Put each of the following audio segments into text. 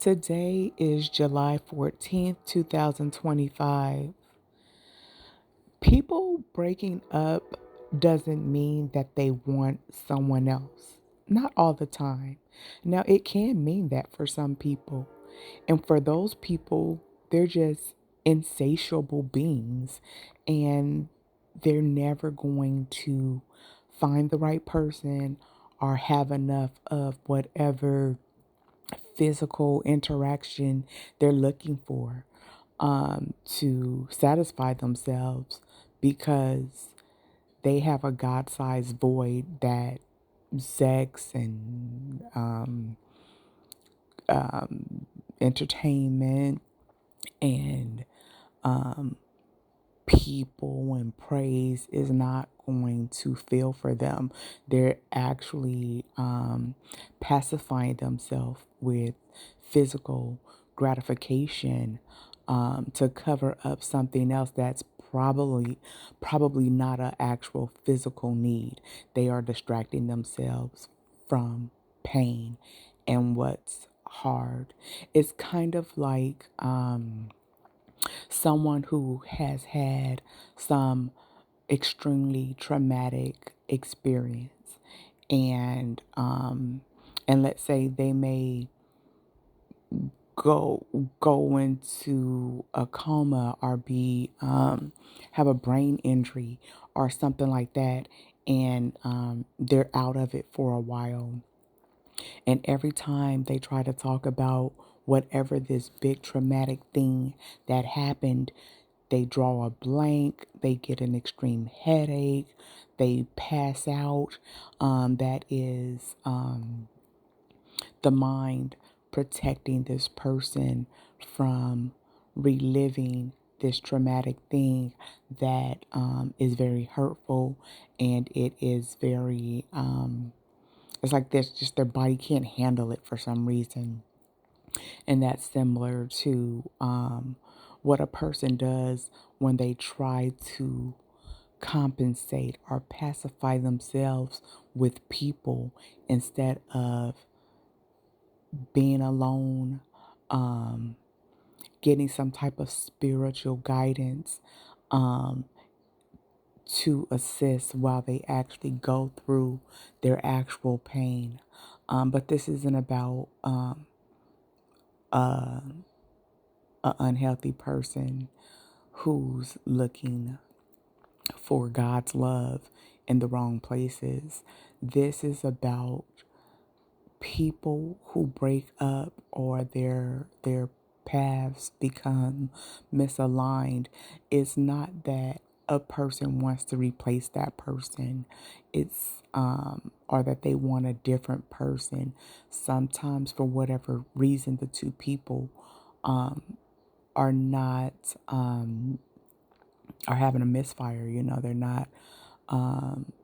Today is July 14th, 2025. People breaking up doesn't mean that they want someone else. Not all the time. Now, it can mean that for some people. And for those people, they're just insatiable beings and they're never going to find the right person or have enough of whatever physical interaction they're looking for to satisfy themselves because they have a God sized void that sex and entertainment and people and praise is not going to fill for them. They're actually pacifying themselves with physical gratification to cover up something else that's probably not an actual physical need. They are distracting themselves from pain and what's hard. It's kind of like someone who has had some extremely traumatic experience and let's say they may go go into a coma or be have a brain injury or something like that, and they're out of it for a while, and every time they try to talk about whatever this big traumatic thing that happened, they draw a blank, they get an extreme headache, they pass out. That is the mind protecting this person from reliving this traumatic thing that is very hurtful, and it is very it's like this, just their body can't handle it for some reason. And that's similar to what a person does when they try to compensate or pacify themselves with people instead of being alone, um, getting some type of spiritual guidance um, to assist while they actually go through their actual pain. But this isn't about uh, an unhealthy person who's looking for God's love in the wrong places. This is about people who break up or their paths become misaligned. It's not that a person wants to replace that person. It's or that they want a different person. Sometimes for whatever reason the two people are not are having a misfire. They're not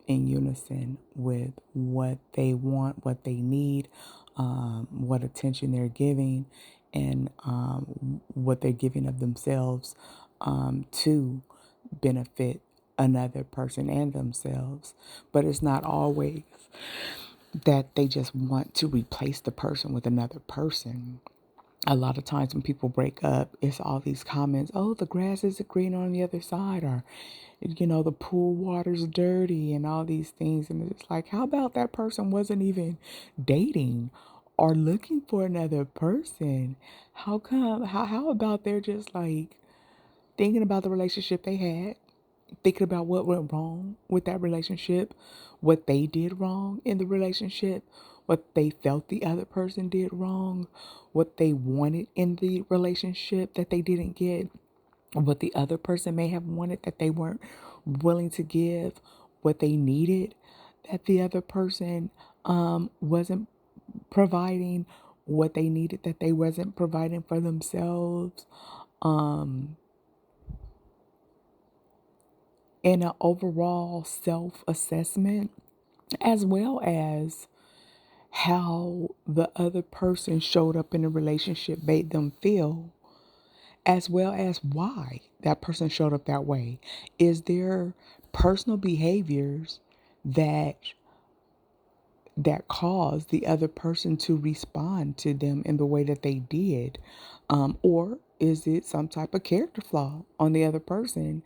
in unison with what they want, what they need, what attention they're giving, and what they're giving of themselves to benefit another person and themselves. But it's not always that they just want to replace the person with another person. A lot of times when people break up, it's all these comments, oh, the grass isn't green on the other side, or, the pool water's dirty, and all these things. And it's like, how about that person wasn't even dating or looking for another person? How about they're just like thinking about the relationship they had, thinking about what went wrong with that relationship, what they did wrong in the relationship, what they felt the other person did wrong, what they wanted in the relationship that they didn't get, what the other person may have wanted that they weren't willing to give, what they needed that the other person wasn't providing, what they needed that they wasn't providing for themselves. In an overall self-assessment, as well as how the other person showed up in the relationship made them feel, as well as why that person showed up that way. Is there personal behaviors that that caused the other person to respond to them in the way that they did? Or is it some type of character flaw on the other person,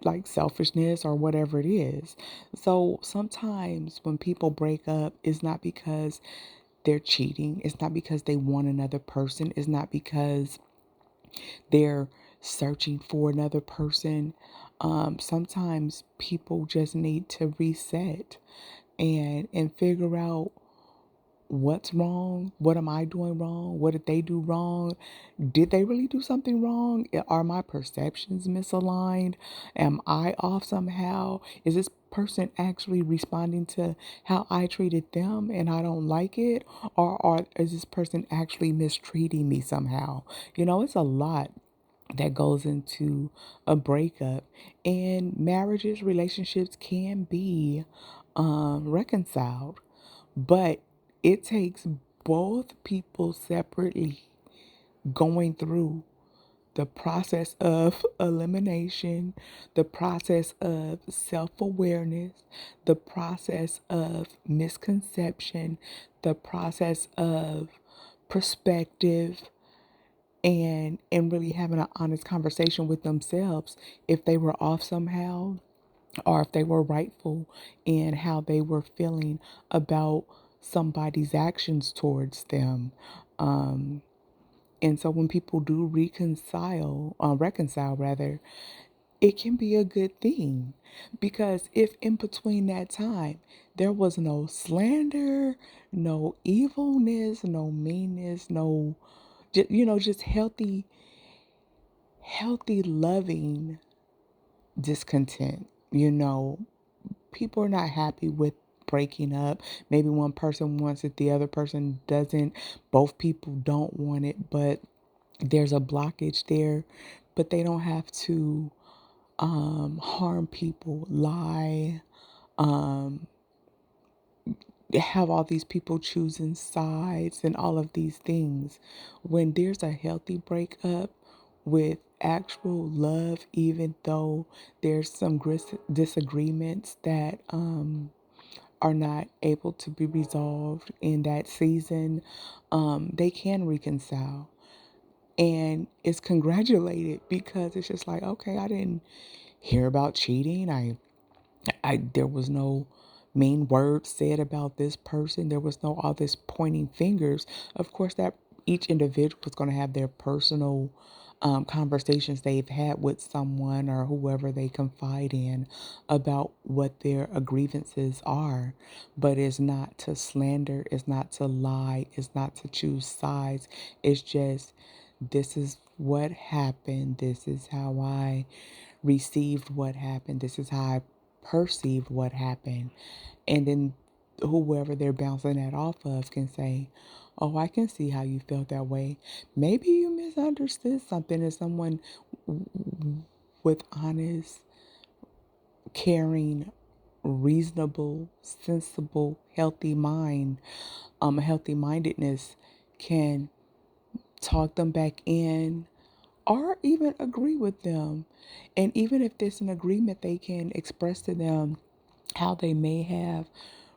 like selfishness or whatever it is? So sometimes when people break up, it's not because they're cheating, it's not because they want another person, it's not because they're searching for another person. Sometimes people just need to reset and figure out what's wrong. What am I doing wrong? What did they do wrong? Did they really do something wrong? Are my perceptions misaligned? Am I off somehow? Is this person actually responding to how I treated them and I don't like it? Or is this person actually mistreating me somehow? It's a lot that goes into a breakup, and marriages, relationships can be reconciled, but it takes both people separately going through the process of elimination, the process of self awareness, the process of misconception, the process of perspective, and really having an honest conversation with themselves if they were off somehow or if they were rightful in how they were feeling about somebody's actions towards them. Um, and so when people do reconcile rather, it can be a good thing, because if in between that time there was no slander, no evilness, no meanness, no, just healthy, loving discontent. People are not happy with breaking up. Maybe one person wants it, the other person doesn't. Both people don't want it, but there's a blockage there. But they don't have to harm people, lie, um, have all these people choosing sides and all of these things. When there's a healthy breakup with actual love, even though there's some disagreements that are not able to be resolved in that season, they can reconcile. And it's congratulated, because it's just like, okay, I didn't hear about cheating. There was no mean words said about this person. There was no all this pointing fingers. Of course, that each individual is going to have their personal conversations they've had with someone or whoever they confide in about what their grievances are. But it's not to slander, it's not to lie, it's not to choose sides. It's just, this is what happened. This is how I received what happened. This is how I perceived what happened. And then whoever they're bouncing that off of can say, oh, I can see how you felt that way. Maybe you misunderstood something, and someone with honest, caring, reasonable, sensible, healthy mind, healthy mindedness can talk them back in or even agree with them. And even if there's an agreement, they can express to them how they may have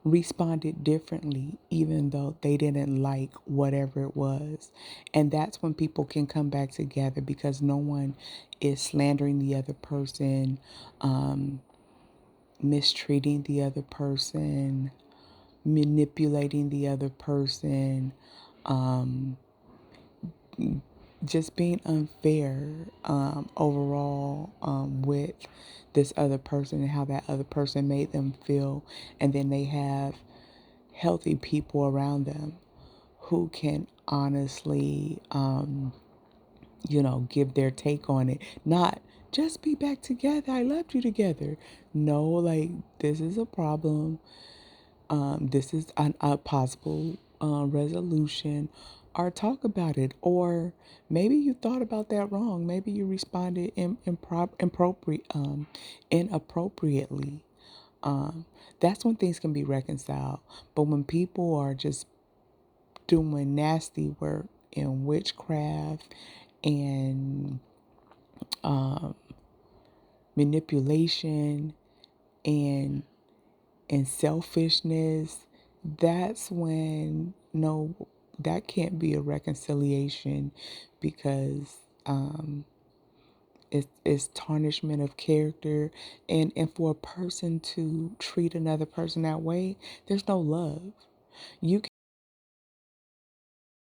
responded differently, even though they didn't like whatever it was. And that's when people can come back together, because no one is slandering the other person, mistreating the other person, manipulating the other person, um, just being unfair overall with this other person and how that other person made them feel. And then they have healthy people around them who can honestly, give their take on it. Not just be back together. I loved you together. No, like, this is a problem. This is a possible resolution, or talk about it. Or maybe you thought about that wrong. Maybe you responded inappropriately. Um, that's when things can be reconciled. But when people are just doing nasty work and witchcraft and manipulation and and selfishness, that's when no, that can't be a reconciliation because it's tarnishment of character, and for a person to treat another person that way, there's no love. You